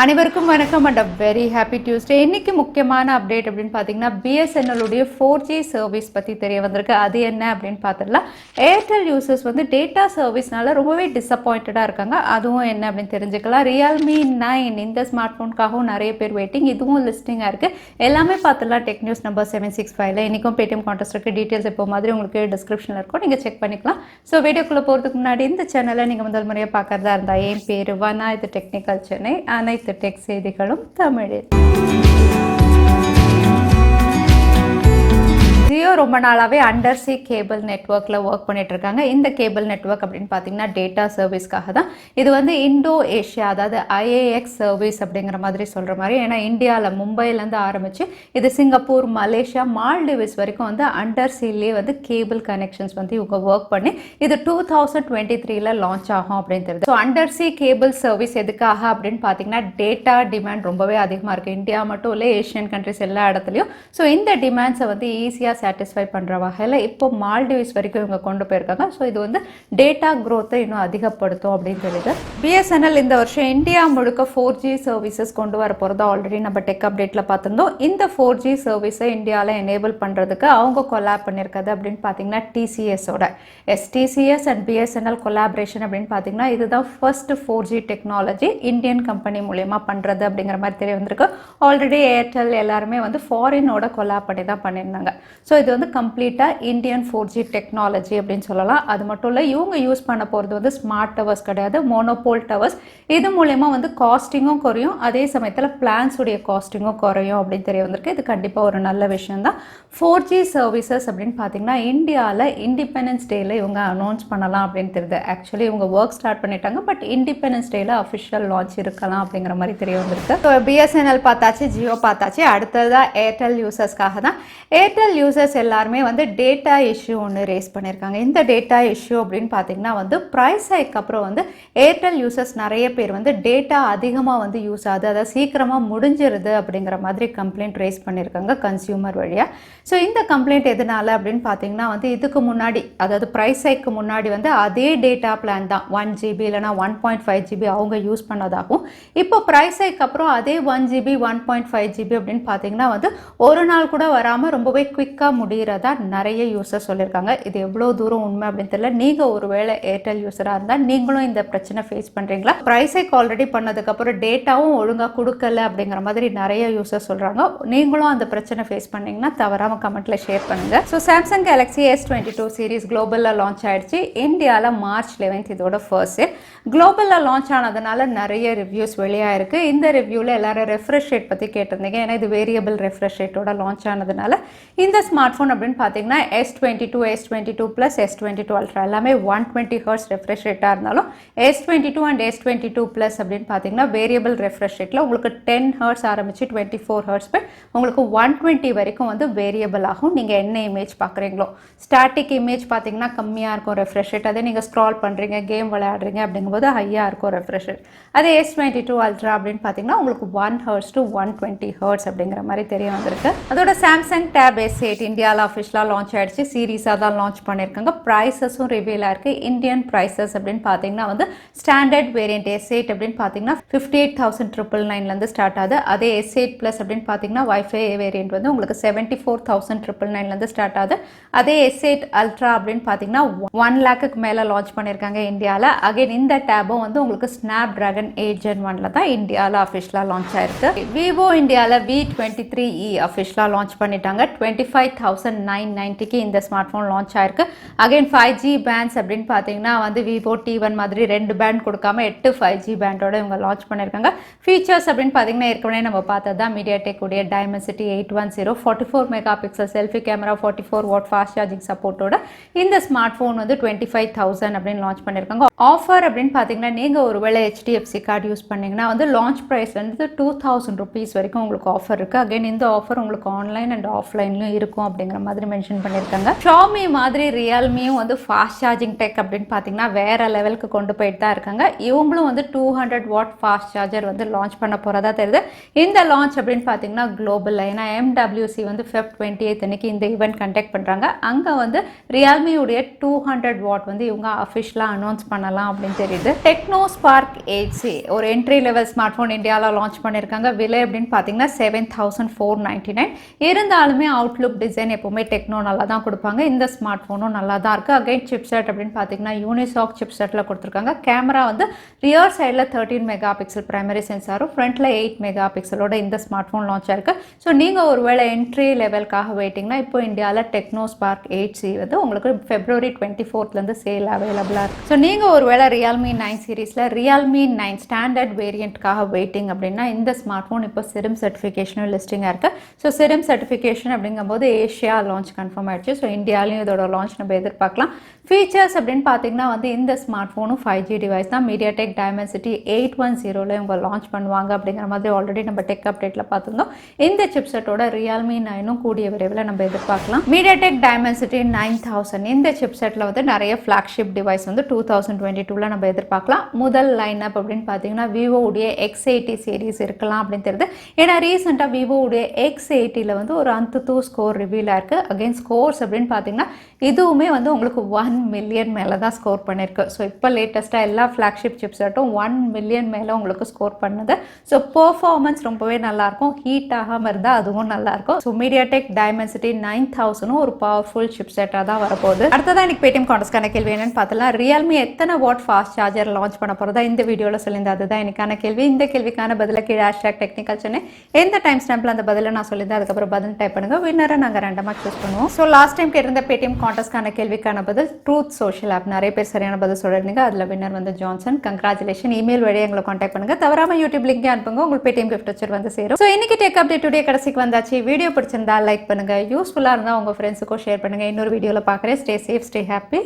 அனைவருக்கும் வணக்கம் and very happy Tuesday. இன்னைக்கு முக்கியமான அப்டேட் அப்படின்னு பார்த்தீங்கன்னா BSNL உடைய 4G சர்வீஸ் பற்றி தெரிய வந்திருக்கு. அது என்ன அப்படின்னு பார்த்துடலாம். ஏர்டெல் யூசர்ஸ் வந்து டேட்டா சர்வீஸ்னால ரொம்பவே டிசப்பாயிண்டடாக இருக்காங்க. அதுவும் என்ன அப்படின்னு தெரிஞ்சுக்கலாம். Realme 9 இந்த ஸ்மார்ட் ஃபோனுக்காகவும் நிறைய பேர் வெயிட்டிங். இதுவும் லிஸ்டிங்காக இருக்குது. எல்லாமே பார்த்துடலாம். டெக் நியூஸ் நம்பர் 765 இன்றைக்கும் பேடிஎம் கான்டெஸ்ட் இருக்குது. டீட்டெயில்ஸ் இப்போ மாதிரி உங்களுக்கு டிஸ்கிரிப்ஷனில் இருக்கும், நீங்கள் செக் பண்ணிக்கலாம். ஸோ வீடியோக்குள்ளே போகிறதுக்கு முன்னாடி இந்த சேனலை நீங்கள் முதல் முறையாக பார்க்குறதா இருந்தால் என் பேர் வனா, இது டெக்னிக்கல் சென்னை. அனைத்து டெக் செய்திகளும் தமிழில். ஜியோ ரொம்ப நாளாகவே அண்டர் சி கேபிள் நெட்ஒர்க்கில் ஒர்க் பண்ணிட்டு இருக்காங்க. இந்த கேபிள் நெட்ஒர்க் அப்படின்னு பார்த்தீங்கன்னா டேட்டா சர்வீஸ்க்காக தான். இது வந்து இண்டோ ஏஷியா, அதாவது IAX சர்வீஸ் அப்படிங்கிற மாதிரி சொல்கிற மாதிரி. ஏன்னா இந்தியாவில் மும்பைலேருந்து ஆரம்பித்து இது சிங்கப்பூர், மலேசியா, மால்டிவ்ஸ் வரைக்கும் வந்து அண்டர் சீலே வந்து கேபிள் கனெக்ஷன்ஸ் வந்து இவங்க ஒர்க் பண்ணி இது 2023 லான்ச் ஆகும் அப்படின்னு தெரியுது. So under C cable service எதுக்காக அப்படின்னு பார்த்தீங்கன்னா டேட்டா டிமாண்ட் ரொம்பவே அதிகமாக இருக்குது. இந்தியா மட்டும் இல்லை, ஏஷியன் கண்ட்ரிஸ் எல்லா இடத்துலையும். ஸோ இந்த டிமாண்ட்ஸை வந்து ஈஸியாக சாட்டிஸ்ஃபை பண்ணுற வகையில் இப்போ மால்டிவ்ஸ் வரைக்கும் இவங்க கொண்டு போயிருக்காங்க. ஸோ இது வந்து டேட்டா க்ரோத்தை இன்னும் அதிகப்படுத்தும் அப்படின்னு தெரியுது. BSNL இந்த வருஷம் இந்தியா முழுக்க 4G சர்வீசஸ் கொண்டு வர போகிறதா ஆல்ரெடி நம்ம டெக் அப்டேட்டில் பார்த்துருந்தோம். இந்த 4G சர்வீஸை இந்தியாவில் எனேபிள் பண்ணுறதுக்கு அவங்க கொலாப் பண்ணியிருக்கிறது அப்படின்னு பார்த்தீங்கன்னா TCSோட TCS அண்ட் BSNL கொலாபரேஷன் அப்படின்னு பார்த்தீங்கன்னா இதுதான் first 4G technology Indian company மூலயமா பண்ணுறது அப்படிங்கிற மாதிரி தெரிய வந்திருக்கு. ஆல்ரெடி ஏர்டெல் எல்லாருமே வந்து ஃபாரினோட கொலாப் பண்ணி தான் பண்ணியிருந்தாங்க. ஸோ இது வந்து கம்ப்ளீட்டாக இந்தியன் 4G டெக்னாலஜி அப்படின்னு சொல்லலாம். அது மட்டும் இல்லை, இவங்க யூஸ் பண்ண போகிறது வந்து ஸ்மார்ட் டவர்ஸ் கிடையாது, மோனோபோல் டவர்ஸ். இது மூலயமா வந்து காஸ்டிங்கும் குறையும், அதே சமயத்தில் பிளான்ஸுடைய காஸ்டிங்கும் குறையும் அப்படின்னு தெரிய வந்திருக்கு. இது கண்டிப்பாக ஒரு நல்ல விஷயம் தான். 4G சர்வீசஸ் அப்படின்னு பார்த்தீங்கன்னா இந்தியாவில் இண்டிபெண்டன்ஸ் டேயில் இவங்க அனௌன்ஸ் பண்ணலாம் அப்படின்னு தெரியுது. ஆக்சுவலி இவங்க ஒர்க் ஸ்டார்ட் பண்ணிட்டாங்க, பட் இண்டிபெண்டன்ஸ் டேயில் அஃபிஷியல் லான்ச் இருக்கலாம் அப்படிங்கிற மாதிரி தெரிய வந்திருக்கு. ஸோ BSNL பார்த்தாச்சு, ஜியோ பார்த்தாச்சு. அடுத்ததாக ஏர்டெல் யூசர்ஸ்க்காக தான். ஏர்டெல் யூசர்ஸ் எல்லாருமே வந்து டேட்டா இஷ்யூ ஒன்று ரேஸ் பண்ணியிருக்காங்க. இந்த டேட்டா இஷ்யூ அப்படின்னு பார்த்தீங்கன்னா வந்து ப்ரைஸ் ஹைக்கு அப்புறம் வந்து ஏர்டெல் யூசர்ஸ் நிறைய பேர் வந்து டேட்டா அதிகமாக வந்து யூஸ் ஆகுது, அதை சீக்கிரமாக முடிஞ்சிருது அப்படிங்கிற மாதிரி கம்ப்ளைண்ட் ரேஸ் பண்ணியிருக்காங்க கன்சியூமர் வழியாக. ஸோ இந்த கம்ப்ளைண்ட் எதனால அப்படின்னு பார்த்தீங்கன்னா வந்து இதுக்கு முன்னாடி, அதாவது ப்ரைஸ் ஹைக்கு முன்னாடி வந்து அதே டேட்டா பிளான் தான் 1 GB இல்லைனா 1.5 GB அவங்க யூஸ் பண்ணதாகும். இப்போ ப்ரைஸ் ஹைக்கு அப்புறம் அதே 1 GB 1.5 GB அப்படின்னு பார்த்தீங்கன்னா வந்து ஒரு நாள் கூட வராமல் ரொம்பவே குவிக்காக முடிகிறதா நிறைய யூசர் சொல்லியிருக்காங்க. இது எவ்வளோ தூரம் உண்மை அப்படின்னு தெரியல. நீங்கள் ஒருவேளை ஏர்டெல் யூஸராக இருந்தால் நீங்களும் இந்த பிரச்சனை ஃபேஸ் பண்ணுறீங்களா? ப்ரைஸ் ஹைக் ஆல்ரெடி பண்ணதுக்கப்புறம் டேட்டாவும் ஒழுங்காக கொடுக்கல அப்படிங்கிற மாதிரி நிறைய யூசர் சொல்கிறாங்க. நீங்களும் அந்த பிரச்சனை ஃபேஸ் பண்ணீங்கன்னா தவறாமல் கமெண்ட்டில் ஷேர் பண்ணுங்கள். So Samsung Galaxy S22 series குளோபலில் லான்ச் ஆகிடுச்சு. இந்தியாவில் மார்ச் 11 இதோட ஃபர்ஸ்ட் டே. குளோபலில் லான்ச் ஆனதுனால நிறைய ரிவ்யூஸ் வெளியாயிருக்கு. இந்த ரிவ்யூவில் எல்லாரும் ரெஃப்ரெஷ் ரேட் பற்றி கேட்டிருந்தீங்க. ஏன்னா இது வேரியபிள் ரெஃப்ரெஷ் ரேட்டோட லான்ச் ஆனதுனால இந்த ஸ்மார்ட் ஃபோன் அப்படின்னு பார்த்தீங்கன்னா S22, S22 plus S22 ultra எல்லாமே 120 ஹர்ட்ஸ் ரெஃப்ரெஷ் ரேட்டாக இருந்தாலும் S22 அண்ட் S22 ப்ளஸ் அப்படின்னு பார்த்தீங்கன்னா வேரியபிள் ரெஃப்ரெஷ் ரேட்டில் உங்களுக்கு 10 ஹர்ட்ஸ் ஆரம்பித்து 24 ஹர்ட்ஸ் போய் உங்களுக்கு 120 வரைக்கும் வந்து வேரியபிள் ஆகும். நீங்கள் என்ன இமேஜ் பார்க்குறீங்களோ, ஸ்டாட்டிக் இமேஜ் பார்த்தீங்கன்னா கம்மியாக இருக்கும் ரெஃப்ரெஷ் ரேட். அதே நீங்கள் ஸ்க்ரால் பண்ணுறீங்க, கேம் விளையாடுறீங்க அப்படிங்கும்போது ஹையாக இருக்கும் ரெஃப்ரெஷ் ரேட். அதே S22 அல்ட்ரா அப்படின்னு பார்த்தீங்கன்னா உங்களுக்கு 1 ஹர்ட்ஸ் டு 120 ஹர்ட்ஸ் அப்படிங்கிற மாதிரி தெரிய வந்திருக்கு. அதோட சாம்சங் டேப் S8 இந்தியாவில் அஃபிஷியலாக லான்ச் ஆகிடுச்சு. சீரீஸாக தான் லான்ச் பண்ணியிருக்காங்க. ப்ரைஸஸும் ரிவீல் ஆயிருக்கு. இந்தியன் ப்ரைஸஸ் அப்படின்னு பார்த்தீங்கன்னா வந்து ஸ்டாண்டர்ட் வேரியன்ட் S8 அப்படின்னு பார்த்தீங்கன்னா 58,999 ஸ்டார்ட் ஆகுது. அதே S8 ப்ளஸ் அப்படின்னு பார்த்தீங்கன்னா வைஃபை வேரியன்ட் வந்து உங்களுக்கு 74,999 ஸ்டார்ட் ஆகுது. அதே S8 அல்ட்ரா அப்படின்னு பார்த்தீங்கன்னா 1 லேக்குக்கு மேலே லான்ச் பண்ணியிருக்காங்க இந்தியாவில். அகைன் இந்த டேபும் வந்து உங்களுக்கு ஸ்னாப் டிராகன் 8 Gen 1 தான் இந்தியாவில் அஃபிஷியலாக லான்ச் ஆயிருக்கு. விவோ இந்தியாவில் V23e அஃபிஷியலாக லான்ச் பண்ணிட்டாங்க. 25,990க்கு இந்த ஸ்மார்ட் ஃபோன் லான்ச் ஆயிருக்கு. அகைன் 5G பேண்ட்ஸ் அப்படின்னு பார்த்தீங்கன்னா வந்து விவோ T1 மாதிரி 2 பேண்ட் கொடுக்காம 8 5G பேண்டோட இவங்க லான்ச் பண்ணியிருக்காங்க. ஃபீச்சர்ஸ் அப்படின்னு பார்த்தீங்கன்னா ஏற்கனவே நம்ம பார்த்தது தான். மீடியாடெக் உடைய Dimensity 810 44 mega pixel selfie camera, 44 watt fast charging சப்போர்ட்டோட இந்த ஸ்மார்ட் ஃபோன் வந்து 25,000 அப்படின்னு லான்ச் பண்ணியிருக்காங்க. ஆஃபர் அப்படின்னு பார்த்தீங்கன்னா நீங்கள் ஒருவேளை HDFC கார்டு யூஸ் பண்ணிங்கன்னா வந்து லான்ச் ப்ரைஸ் வந்து 2,000 rupees வரைக்கும் உங்களுக்கு ஆஃபர் இருக்குது. அகைன் இந்த ஆஃபர் உங்களுக்கு ஆன்லைன் அண்ட் ஆஃப்லைன்லையும் இருக்கும் இருக்கும் அப்படிங்கிற மாதிரி மென்ஷன் பண்ணியிருக்காங்க. Xiaomi மாதிரி ரியல்மியும் வந்து ஃபாஸ்ட் சார்ஜிங் டெக் அப்படின்னு பார்த்தீங்கன்னா வேற லெவலுக்கு கொண்டு போயிட்டு தான் இருக்காங்க. இவங்களும் வந்து 200 வாட் ஃபாஸ்ட் சார்ஜர் வந்து லான்ச் பண்ண போகிறதா தெரியுது. இந்த லான்ச் அப்படின்னு பார்த்தீங்கன்னா குளோபலில், ஏன்னா MWC வந்து Feb 28 அன்னைக்கு இந்த ஈவெண்ட் கண்டக்ட் பண்ணுறாங்க. அங்கே வந்து ரியல்மியுடைய 200 வாட் வந்து இவங்க அஃபிஷியலாக அனௌன்ஸ் பண்ணலாம் அப்படின்னு தெரியுது. டெக்னோ ஸ்பார்க் 8C ஒரு என்ட்ரி லெவல் ஸ்மார்ட் ஃபோன் இந்தியாவில் லான்ச் பண்ணியிருக்காங்க. விலை அப்படின்னு பார்த்தீங்கன்னா 7499. இருந்தாலுமே அவுட்லுக் டிசைன் எப்போவுமே டெக்னோ நல்லா தான் கொடுப்பாங்க. இந்த ஸ்மார்ட் ஃபோனும் நல்லா தான் இருக்குது. அகைன் சிப்செட் அப்படின்னு பார்த்தீங்கன்னா யூனிசாக் சிப்செட்டில் கொடுத்துருக்காங்க. கேமரா வந்து ரியர் சைடில் 13 மெகா பிக்சல் பிரைமரி சென்சாரும் ஃப்ரண்ட்டில் 8 மெகா பிக்சலோட இந்த ஸ்மார்ட் ஃபோன் லான்ச் ஆயிருக்கு. ஸோ நீங்கள் ஒருவேளை என்ட்ரி லெவலுக்காக வெயிட்டிங்கன்னா இப்போ இந்தியாவில் டெக்னோ ஸ்பார்க் 8C வந்து உங்களுக்கு February 24லேருந்து சேல் அவைலபிளாக இருக்குது. ஸோ நீங்கள் ஒருவேளை ரியல்மி 9 சீரீஸில் ரியல்மி 9 ஸ்டாண்டர்ட் வேரியண்ட்காக வெயிட்டிங் அப்படின்னா இந்த ஸ்மார்ட் ஃபோன் இப்போ SIRIM சர்டிஃபிகேஷனும் லிஸ்டிங்காக இருக்குது. ஸோ SIRIM சர்டிஃபிகேஷன் அப்படிங்கும்போது ஏஷியா லான்ச் கன்ஃபார்ம் ஆயிடுச்சு. ஸோ இந்தியாவிலையும் இதோட லான்ச் நம்ம எதிர்பார்க்கலாம். ஃபீச்சர்ஸ் அப்படின்னு பார்த்தீங்கன்னா வந்து இந்த ஸ்மார்ட் ஃபோனும் 5G டிவைஸ் தான். MediaTek Dimensity 810ல் இவங்க லான்ச் பண்ணுவாங்க அப்படிங்கிற மாதிரி ஆல்ரெடி நம்ம டெக் அப்டேட்டில் பார்த்துருந்தோம். இந்த சிப்செட்டோட ரியல்மி 9ம் கூடிய விரைவில் நம்ம எதிர்பார்க்கலாம். MediaTek Dimensity 9000 இந்த சிப்செட்டில் வந்து நிறைய ஃப்ளாக்ஷிப் டிவைஸ் வந்து 2022ல் நம்ம எதிர்பார்க்கலாம். முதல் லைன் அப் அப்படின்னு பார்த்தீங்கன்னா விவோவுடைய X80 சீரீஸ் இருக்கலாம் அப்படின்னு தெரியுது. ஏன்னா ரீசெண்டாக விவோவுடைய X80ல் வந்து ஒரு Antutu ஸ்கோர் ரிவீல் ஆயிருக்கு. அகைன் ஸ்கோர்ஸ் அப்படின்னு பார்த்தீங்கன்னா இதுவுமே வந்து உங்களுக்கு 1 மில்லியன் மேலே தான் ஸ்கோர் பண்ணியிருக்கு. ஸோ இப்போ லேட்டஸ்ட்டாக எல்லா ஃப்ளாக்ஷிப் சிப்செட்டும் 1 மில்லியன் மேலே உங்களுக்கு ஸ்கோர் பண்ணுது. ஸோ பெர்ஃபார்மன்ஸ் ரொம்பவே நல்லாயிருக்கும். ஹீட் ஆகாமல் இருந்தால் அதுவும் நல்லாயிருக்கும். ஸோ MediaTek Dimensity 9000ம் ஒரு பவர்ஃபுல் சிப்செட்டாக தான் வரப்போகுது. அடுத்ததான் எனக்கு பேடிஎம் கான்டெஸ்ட்கான கேள்வி என்னன்னு பார்த்தலாம். ரியல்மி எத்தனை வாட் ஃபாஸ்ட் சார்ஜர் லான்ச் பண்ண போகிறதா இந்த வீடியோவில் சொல்லியிருந்தேன். அதுதான் எனக்கான கேள்வி. இந்த கேள்விக்கான பதில கீழே #Technical Chennai எந்த டைம் ஸ்டாம்பில் அந்த பதிலை நான் சொல்லியிருந்தேன். அதுக்கப்புறம் பதில் டைப் பண்ணுங்கள். வின்னரை நாங்கள் ரேண்டமாக சூஸ் பண்ணுவோம். ஸோ லாஸ்ட் டைம் கேட்டிருந்த பேடிஎம் கான்டெஸ்ட்கான கேள்விக்கான பதில் ட்ரூத் சோஷியல் ஆப். நிறைய பேர் சரியான பதில் சொல்லிருந்தீங்க. அதில் வின்னர் வந்து ஜான்சன். கங்க்ராச்சுலேஷன். இமெயில் வழியாக எங்களை காண்டாக்ட் பண்ணுங்க. தவறாம யூடியூப் லிங்கே அனுப்புங்க. உங்களுக்கு பேடிஎம் கிஃப்ட் வச்சர் வந்து சேரும். ஸோ இன்னைக்கு டெக் அப்டேட் டுடே கடைசிக்கு வந்தாச்சு. வீடியோ பிடிச்சிருந்தா லைக் பண்ணுங்க. யூஸ்ஃபுல்லாக இருந்தால் உங்கள் ஃப்ரெண்ட்ஸுக்கும் ஷேர் பண்ணுங்க. இன்னொரு வீடியோவில் பார்க்குறேன். Stay safe, stay happy.